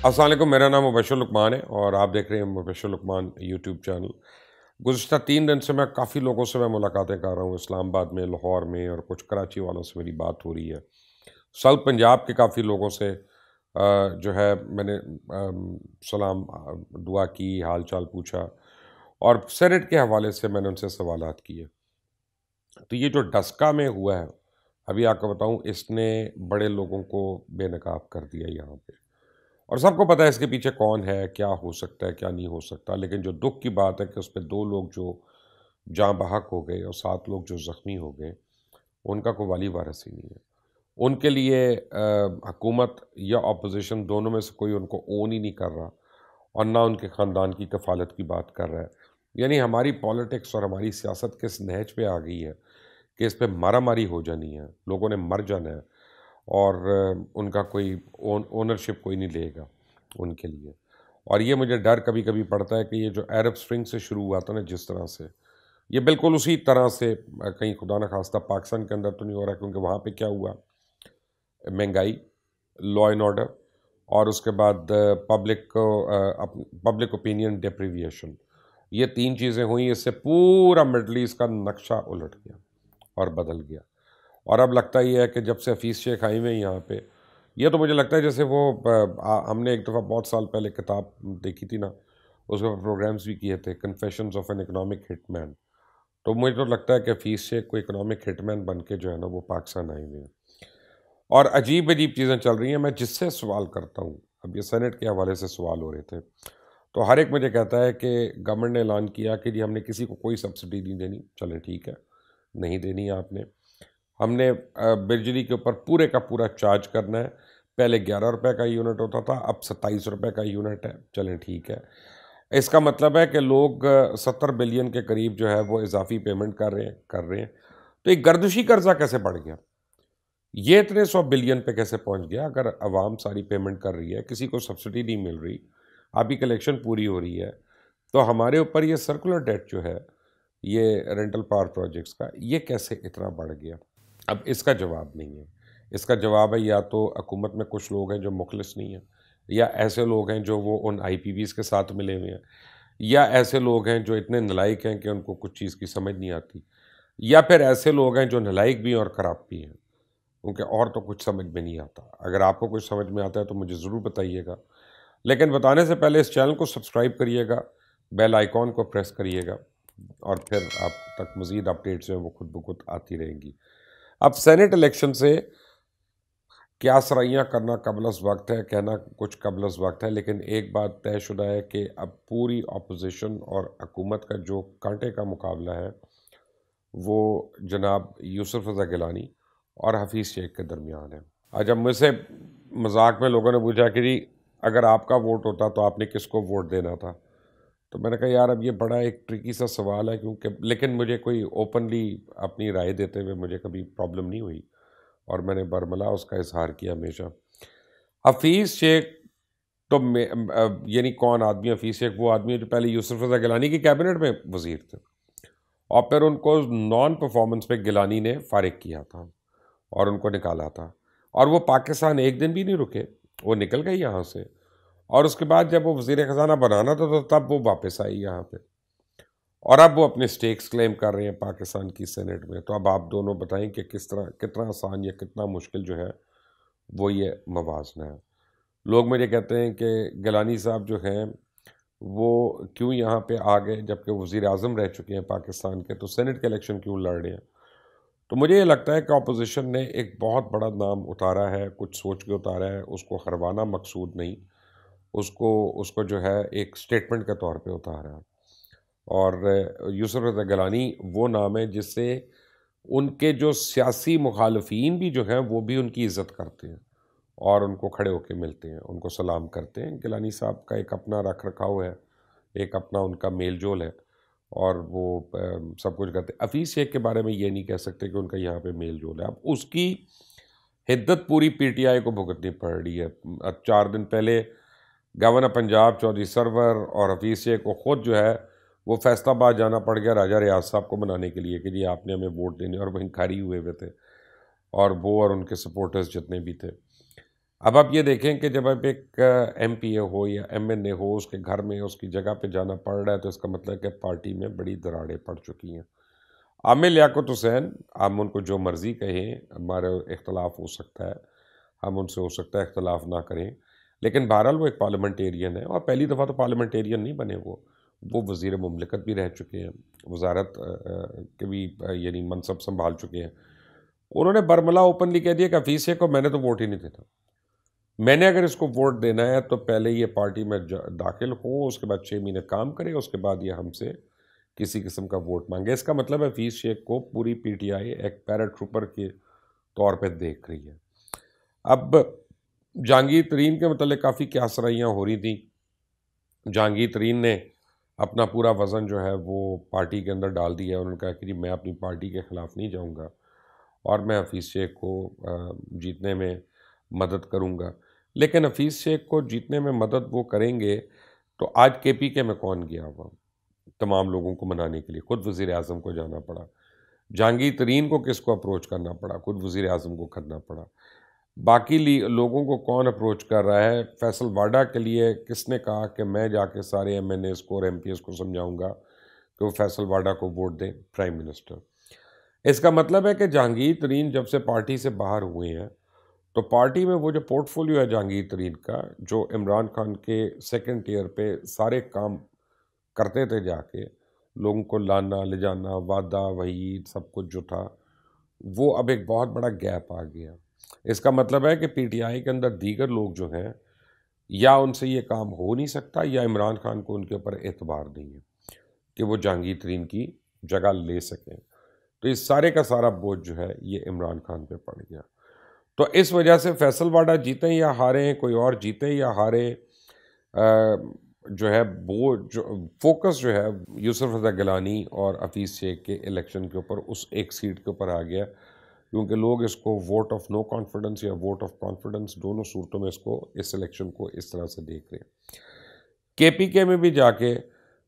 अस्सलाम वालेकुम, मेरा नाम मुबशर लुकमान है और आप देख रहे हैं मुबशर लुकमान यूट्यूब चैनल। गुज़िश्ता 3 दिन से मैं काफ़ी लोगों से मुलाकातें कर रहा हूँ, इस्लामाबाद में, लाहौर में और कुछ कराची वालों से मेरी बात हो रही है। साउथ पंजाब के काफ़ी लोगों से जो है मैंने सलाम दुआ की, हाल चाल पूछा और सेनेट के हवाले से मैंने उनसे सवालात किए। तो ये जो डस्का में हुआ है, अभी आपको बताऊँ, इसने बड़े लोगों को बेनकाब कर दिया यहाँ पे। और सबको पता है इसके पीछे कौन है, क्या हो सकता है, क्या नहीं हो सकता। लेकिन जो दुःख की बात है कि उसपे 2 लोग जो जाँ बहक हो गए और 7 लोग जो ज़ख्मी हो गए, उनका कोई वाली वारिस ही नहीं है। उनके लिए हुकूमत या ऑपोज़िशन दोनों में से कोई उनको ओन ही नहीं कर रहा और ना उनके ख़ानदान की कफ़ालत की बात कर रहा है। यानी हमारी पॉलिटिक्स और हमारी सियासत किस नहज पे आ गई है कि इस पे मारा-मारी हो जानी है, लोगों ने मर जाना है और उनका कोई ओनरशिप कोई नहीं लेगा उनके लिए। और ये मुझे डर कभी-कभी पड़ता है कि ये जो अरब स्प्रिंग से शुरू हुआ था ना जिस तरह से, ये बिल्कुल उसी तरह से कहीं खुदा न खास्ता पाकिस्तान के अंदर तो नहीं हो रहा, क्योंकि वहाँ पे क्या हुआ, महंगाई, लॉ एंड ऑर्डर और उसके बाद पब्लिक ओपिनियन डेप्रिविएशन, ये 3 चीज़ें हुई, इससे पूरा मिडल ईस्ट का नक्शा उलट गया और बदल गया। और अब लगता ही है कि जब से हफीज़ शेख आए हुए हैं यहाँ पे, ये तो मुझे लगता है जैसे वो हमने एक दफ़ा बहुत साल पहले किताब देखी थी ना, उसमें प्रोग्राम्स भी किए थे, confessions of an economic hitman. तो मुझे तो लगता है कि हफीज़ शेख को इकोनॉमिक हिटमैन बन के जो है ना वो पाकिस्तान आए हुए हैं और अजीब-अजीब चीज़ें चल रही हैं। मैं जिससे सवाल करता हूँ, अब ये सेनेट के हवाले से सवाल हो रहे थे, तो हर एक मुझे कहता है कि गवर्नमेंट ने ऐलान किया कि जी हमने किसी को कोई सब्सिडी नहीं देनी। चलें ठीक है, नहीं देनी है आपने। हमने बिजली के ऊपर पूरे का पूरा चार्ज करना है। पहले 11 रुपए का यूनिट होता था, अब 27 रुपए का यूनिट है। चलें ठीक है। इसका मतलब है कि लोग 70 बिलियन के करीब जो है वो इजाफी पेमेंट कर रहे हैं। तो एक गर्दिशी कर्जा कैसे बढ़ गया? ये इतने 100 बिलियन पे कैसे पहुंच गया? अगर अवाम सारी पेमेंट कर रही है, किसी को सब्सिडी नहीं मिल रही, आपकी कलेक्शन पूरी हो रही है, तो हमारे ऊपर ये सर्कुलर डेट जो है, ये रेंटल पावर प्रोजेक्ट्स का, ये कैसे इतना बढ़ गया? अब इसका जवाब नहीं है। इसका जवाब है या तो हुकूमत में कुछ लोग हैं जो मुखलिस नहीं हैं, या ऐसे लोग हैं जो वो उन आईपीवीज़ के साथ मिले हुए हैं, या ऐसे लोग हैं जो इतने नालायक हैं कि उनको कुछ चीज़ की समझ नहीं आती, या फिर ऐसे लोग हैं जो नालायक भी हैं और ख़राब भी हैं। क्योंकि और तो कुछ समझ में नहीं आता। अगर आपको कुछ समझ में आता है तो मुझे ज़रूर बताइएगा। लेकिन बताने से पहले इस चैनल को सब्सक्राइब करिएगा, बेल आइकॉन को प्रेस करिएगा और फिर आप तक मज़ीद अपडेट्स जो हैं वो खुद ब खुद आती रहेंगी। अब सेनेट इलेक्शन से क्या सराइयाँ करना कबलस वक्त है, कहना कुछ कबलस वक्त है, लेकिन एक बात तयशुदा है कि अब पूरी अपोजिशन और हुकूमत का जो कांटे का मुकाबला है, वो जनाब यूसुफ रज़ा गिलानी और हफीज़ शेख के दरमियान है। आज जब मुझसे मजाक में लोगों ने पूछा कि जी अगर आपका वोट होता तो आपने किसको वोट देना था, तो मैंने कहा यार अब ये बड़ा एक ट्रिकी सा सवाल है, क्योंकि लेकिन मुझे कोई ओपनली अपनी राय देते हुए मुझे कभी प्रॉब्लम नहीं हुई और मैंने बरमला उसका इजहार किया हमेशा। हफीज़ शेख तो यानी कौन आदमी हफीज़ शेख? वो आदमी है जो पहले यूसुफ रज़ा गिलानी की कैबिनेट में वजीर थे और फिर उनको नॉन परफॉर्मेंस पे गिलानी ने फारिग किया था और उनको निकाला था। और वो पाकिस्तान एक दिन भी नहीं रुके, वो निकल गए यहाँ से। और उसके बाद जब वो वज़ीर ख़ज़ाना बनाना था तो तब वो वापस आई यहाँ पे और अब वो अपने स्टेक्स क्लेम कर रहे हैं पाकिस्तान की सेनेट में। तो अब आप दोनों बताएं कि किस तरह, कितना आसान या कितना मुश्किल जो है वो ये मवाजना है। लोग मुझे कहते हैं कि गिलानी साहब जो हैं वो क्यों यहाँ पे आ गए जबकि वज़ीर आज़म रह चुके हैं पाकिस्तान के, तो सेनेट के इलेक्शन क्यों लड़ रहे हैं? तो मुझे ये लगता है कि अपोजिशन ने एक बहुत बड़ा नाम उतारा है, कुछ सोच के उतारा है, उसको हरवाना मकसूद नहीं, उसको उसको जो है एक स्टेटमेंट के तौर पे उतारा है। और यूसुफ रज़ा गिलानी वो नाम है जिससे उनके जो सियासी मुखालफीन भी जो हैं वो भी उनकी इज़्ज़त करते हैं और उनको खड़े होके मिलते हैं, उनको सलाम करते हैं। गिलानी साहब का एक अपना रख रखाव है, एक अपना उनका मेल जोल है और वो सब कुछ करते हैं। हफीज़ शेख के बारे में ये नहीं कह सकते कि उनका यहाँ पे मेल जोल है। अब उसकी हिद्दत पूरी पीटीआई को भुगतनी पड़ रही है। 4 दिन पहले गवर्नर पंजाब चौधरी सरवर और हफीज़ शेख को ख़ुद जो है वो फैसलाबाद जाना पड़ गया राजा रियाज साहब को मनाने के लिए कि जी आपने हमें वोट देने, और वो इंकारी हुए हुए थे और वो और उनके सपोर्टर्स जितने भी थे। अब आप ये देखें कि जब आप एक एमपीए हो या एमएनए हो, उसके घर में उसकी जगह पे जाना पड़ रहा है, तो इसका मतलब है कि पार्टी में बड़ी दरारें पड़ चुकी हैं। आमिर लियाकत हुसैन, हम उनको जो मर्ज़ी कहें, हमारा इख्तलाफ हो सकता है, हम उनसे हो सकता है इख्तलाफ ना करें, लेकिन बहरहाल वो एक पार्लियामेंटेरियन है और पहली दफ़ा तो पार्लियामेंटेरियन नहीं बने वो वज़ीर मुमलिकत भी रह चुके हैं, वज़ारत के भी यानी मनसब संभाल चुके हैं। उन्होंने बरमला ओपनली कह दिया कि हफीज़ शेख को मैंने तो वोट ही नहीं देना। मैंने अगर इसको वोट देना है तो पहले ये पार्टी में दाखिल हो, उसके बाद 6 महीने काम करे, उसके बाद ये हमसे किसी किस्म का वोट मांगे। इसका मतलब है हफीज़ शेख को पूरी पीटीआई एक पैराट्रूपर के तौर पे देख रही है। अब जहांगीर तरीन के मतलब काफ़ी क्यासराइयाँ हो रही थी। जहांगीर तरीन ने अपना पूरा वज़न जो है वो पार्टी के अंदर डाल दिया। उन्होंने कहा कि जी मैं अपनी पार्टी के ख़िलाफ़ नहीं जाऊंगा और मैं हफीज़ शेख को जीतने में मदद करूंगा। लेकिन हफीज़ शेख को जीतने में मदद वो करेंगे तो आज केपीके में कौन गया हुआ तमाम लोगों को मनाने के लिए? खुद वज़ीर आज़म को जाना पड़ा। जहांगीर तरीन को किसको अप्रोच करना पड़ा? खुद वज़ीर आज़म को करना पड़ा। बाकी लोगों को कौन अप्रोच कर रहा है? फैसल वाडा के लिए किसने कहा कि मैं जाके सारे एमएनएस को और एमपीएस को समझाऊंगा कि वो फैसल वाडा को वोट दें प्राइम मिनिस्टर? इसका मतलब है कि जहांगीर तरीन जब से पार्टी से बाहर हुए हैं तो पार्टी में वो जो पोर्टफोलियो है जहांगीर तरीन का, जो इमरान खान के सेकंड टियर पे सारे काम करते थे जाके, लोगों को लाना ले जाना, वादा वही सब कुछ जो था, वो अब एक बहुत बड़ा गैप आ गया। इसका मतलब है कि पीटीआई के अंदर दीगर लोग जो हैं, या उनसे ये काम हो नहीं सकता या इमरान खान को उनके ऊपर एतबार नहीं है कि वो जहांगीर तरीन की जगह ले सकें। तो इस सारे का सारा बोझ जो है ये इमरान खान पे पड़ गया। तो इस वजह से फैसल वाडा जीते या हारे, कोई और जीते या हारे, जो है वो जो फोकस जो है यूसुफ रज़ा गिलानी और हफीज़ शेख के इलेक्शन के ऊपर उस एक सीट के ऊपर आ गया, क्योंकि लोग इसको वोट ऑफ नो कॉन्फिडेंस या वोट ऑफ कॉन्फिडेंस दोनों सूरतों में इसको इस इलेक्शन को इस तरह से देख रहे हैं। केपीके में भी जाके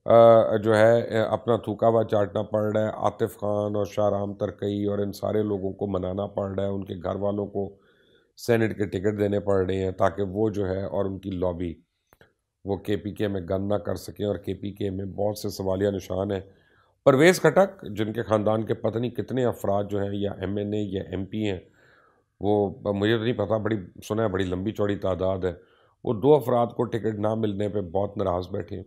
जो है अपना थूका हुआ चाटना पड़ रहा है। आतिफ खान और शाहराम तरकई और इन सारे लोगों को मनाना पड़ रहा है, उनके घर वालों को सेनेट के टिकट देने पड़ रहे हैं ताकि वो जो है और उनकी लॉबी वो केपीके में गंद ना कर सकें। और केपीके में बहुत से सवालिया निशान हैं। परवेज़ खटक, जिनके ख़ानदान के पता नहीं कितने अफराद जो हैं या एमएनए या एमपी हैं, वो मुझे तो नहीं पता, बड़ी सुना है बड़ी लंबी चौड़ी तादाद है, वो 2 अफराद को टिकट ना मिलने पे बहुत नाराज़ बैठे हैं।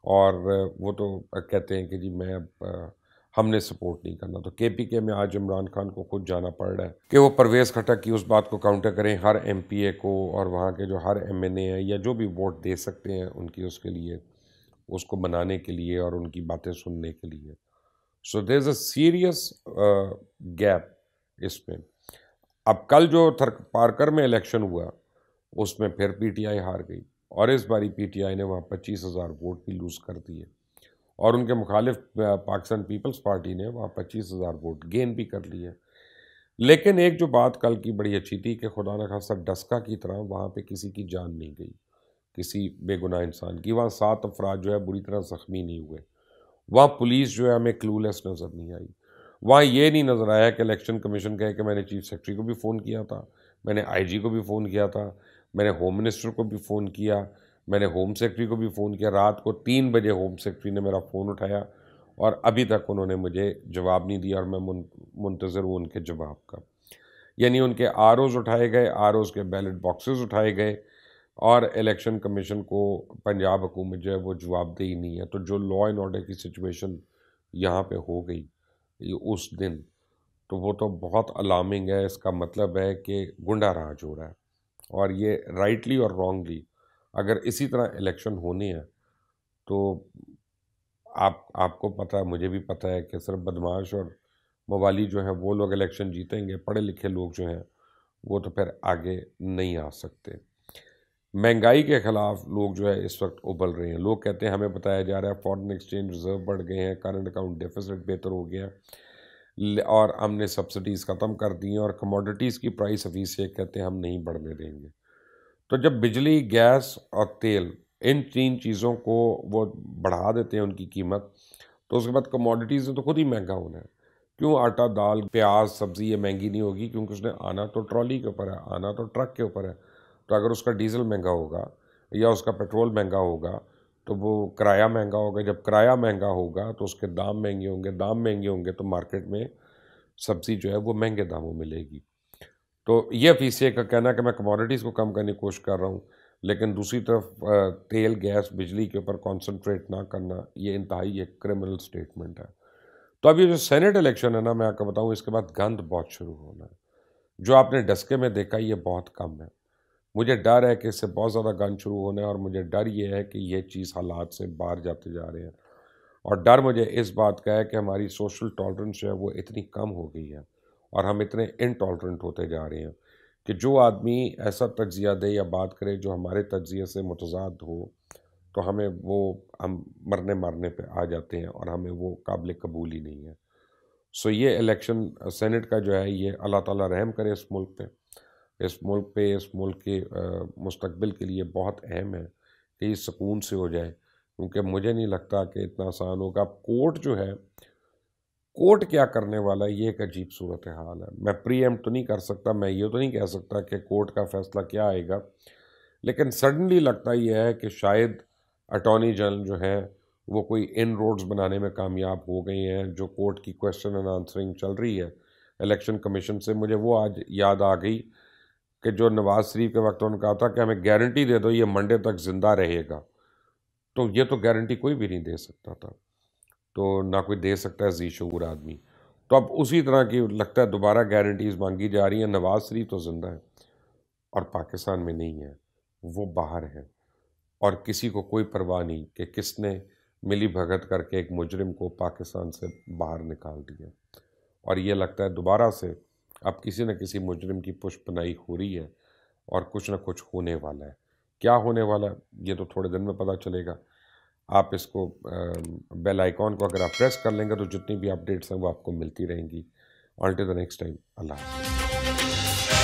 और वो तो कहते हैं कि जी मैं अब हमने सपोर्ट नहीं करना। तो केपीके में आज इमरान खान को खुद जाना पड़ रहा है कि वो परवेज़ खटक की उस बात को काउंटर करें हर एमपीए को, और वहाँ के जो हर एमएनए है या जो भी वोट दे सकते हैं उनकी उसके लिए, उसको मनाने के लिए और उनकी बातें सुनने के लिए। So there is a serious gap इसमें। अब कल जो पारकर में इलेक्शन हुआ उसमें फिर पीटीआई हार गई और इस बारी पीटीआई ने वहाँ 25,000 वोट भी लूज़ कर दिए और उनके मुखालिफ पाकिस्तान पीपल्स पार्टी ने वहाँ 25,000 वोट गेन भी कर लिए। लेकिन एक जो बात कल की बड़ी अच्छी थी कि खुदा न खास्ता डस्का की तरह वहाँ पे किसी की जान नहीं गई, किसी बेगुनाह इंसान की। वहाँ 7 अफराद जो है बुरी तरह ज़ख्मी नहीं हुए। वहाँ पुलिस जो है हमें क्लूलेस नज़र नहीं आई। वहाँ ये नहीं नज़र आया कि इलेक्शन कमीशन कहे कि मैंने चीफ सेक्रेटरी को भी फ़ोन किया था, मैंने आईजी को भी फ़ोन किया था, मैंने होम मिनिस्टर को भी फ़ोन किया, मैंने होम सेक्रेटरी को भी फ़ोन किया। रात को 3 बजे होम सेक्रेटरी ने मेरा फ़ोन उठाया और अभी तक उन्होंने मुझे जवाब नहीं दिया और मैं मुंतज़िर हूँ उनके जवाब का। यानी उनके आरओज़ उठाए गए, आरओज़ के बैलेट बॉक्सेस उठाए गए और इलेक्शन कमीशन को पंजाब हुकूमत जो है वो जवाबदेही नहीं है। तो जो लॉ एंड ऑर्डर की सिचुएशन यहाँ पे हो गई ये उस दिन, तो वो तो बहुत अलार्मिंग है। इसका मतलब है कि गुंडा राज हो रहा है और ये राइटली और रॉन्गली अगर इसी तरह इलेक्शन होने हैं तो आपको पता है, मुझे भी पता है कि सिर्फ बदमाश और मवाली जो हैं वो लोग इलेक्शन जीतेंगे, पढ़े लिखे लोग जो हैं वो तो फिर आगे नहीं आ सकते। महंगाई के ख़िलाफ़ लोग जो है इस वक्त उबल रहे हैं। लोग कहते हैं हमें बताया जा रहा है फॉरेन एक्सचेंज रिज़र्व बढ़ गए हैं, करंट अकाउंट डेफिसिट बेहतर हो गया और हमने सब्सिडीज़ ख़त्म कर दी हैं और कमोडिटीज़ की प्राइस हफीज़ शेख कहते हैं हम नहीं बढ़ने देंगे। तो जब बिजली, गैस और तेल इन 3 चीज़ों को वो बढ़ा देते हैं उनकी कीमत, तो उसके बाद कमोडिटीज़ ने तो खुद ही महंगा होना है। क्यों आटा, दाल, प्याज, सब्ज़ी ये महंगी नहीं होगी? क्योंकि उसने आना तो ट्रॉली के ऊपर है, आना तो ट्रक के ऊपर है, तो अगर उसका डीजल महंगा होगा या उसका पेट्रोल महंगा होगा तो वो किराया महंगा होगा। जब किराया महंगा होगा तो उसके दाम महंगे होंगे, दाम महंगे होंगे तो मार्केट में सब्ज़ी जो है वो महंगे दामों में मिलेगी। तो ये पीसीए का कहना है कि मैं कमोडिटीज़ को कम करने की कोशिश कर रहा हूँ, लेकिन दूसरी तरफ तेल, गैस, बिजली के ऊपर कॉन्सनट्रेट ना करना, ये इंतहाई एक क्रिमिनल स्टेटमेंट है। तो अब ये जो सेनेट इलेक्शन है ना, मैं आपको बताऊँ, इसके बाद गंद बहुत शुरू होना है। जो आपने डस्के में देखा ये बहुत कम है। मुझे डर है कि इससे बहुत ज़्यादा गंद शुरू होने, और मुझे डर ये है कि ये चीज़ हालात से बाहर जाते जा रहे हैं। और डर मुझे इस बात का है कि हमारी सोशल टॉलरेंस जो है वो इतनी कम हो गई है और हम इतने इनटॉलरेंट होते जा रहे हैं कि जो आदमी ऐसा तज्जिया दे या बात करे जो हमारे तज्जिए से मुतज़ाद हो, तो हमें वो हम मरने मारने पे आ जाते हैं और हमें वो काबिल कबूल ही नहीं है। सो ये इलेक्शन सेनेट का जो है ये अल्लाह ताला रहम करे इस मुल्क पे, इस मुल्क के मुस्तकबिल के लिए बहुत अहम है कि ये सुकून से हो जाए, क्योंकि मुझे नहीं लगता कि इतना आसान होगा। अब कोर्ट जो है, कोर्ट क्या करने वाला है, ये एक अजीब सूरत हाल है। मैं प्रीएम्प्ट तो नहीं कर सकता, मैं ये तो नहीं कह सकता कि कोर्ट का फैसला क्या आएगा, लेकिन सडनली लगता यह है कि शायद अटॉर्नी जनरल जो है वो कोई इन रोड्स बनाने में कामयाब हो गए हैं। जो कोर्ट की क्वेश्चन एंड आंसरिंग चल रही है इलेक्शन कमीशन से, मुझे वो आज याद आ गई कि जो नवाज शरीफ के वक्त उन्होंने कहा था कि हमें गारंटी दे दो ये मंडे तक ज़िंदा रहेगा, तो ये तो गारंटी कोई भी नहीं दे सकता था, तो ना कोई दे सकता है जी शऊर आदमी। तो अब उसी तरह की लगता है दोबारा गारंटीज मांगी जा रही हैं। नवाज शरीफ तो ज़िंदा है और पाकिस्तान में नहीं है, वो बाहर है, और किसी को कोई परवाह नहीं कि किसने मिली भगत करके एक मुजरिम को पाकिस्तान से बाहर निकाल दिया। और ये लगता है दोबारा से अब किसी न किसी मुजरिम की पुष्पनाई हो रही है और कुछ ना कुछ होने वाला है। क्या होने वाला है ये तो थोड़े दिन में पता चलेगा। आप इसको बेल आइकॉन को अगर आप प्रेस कर लेंगे तो जितनी भी अपडेट्स हैं वो आपको मिलती रहेंगी। On to the next time, Allah हाफ़िज़।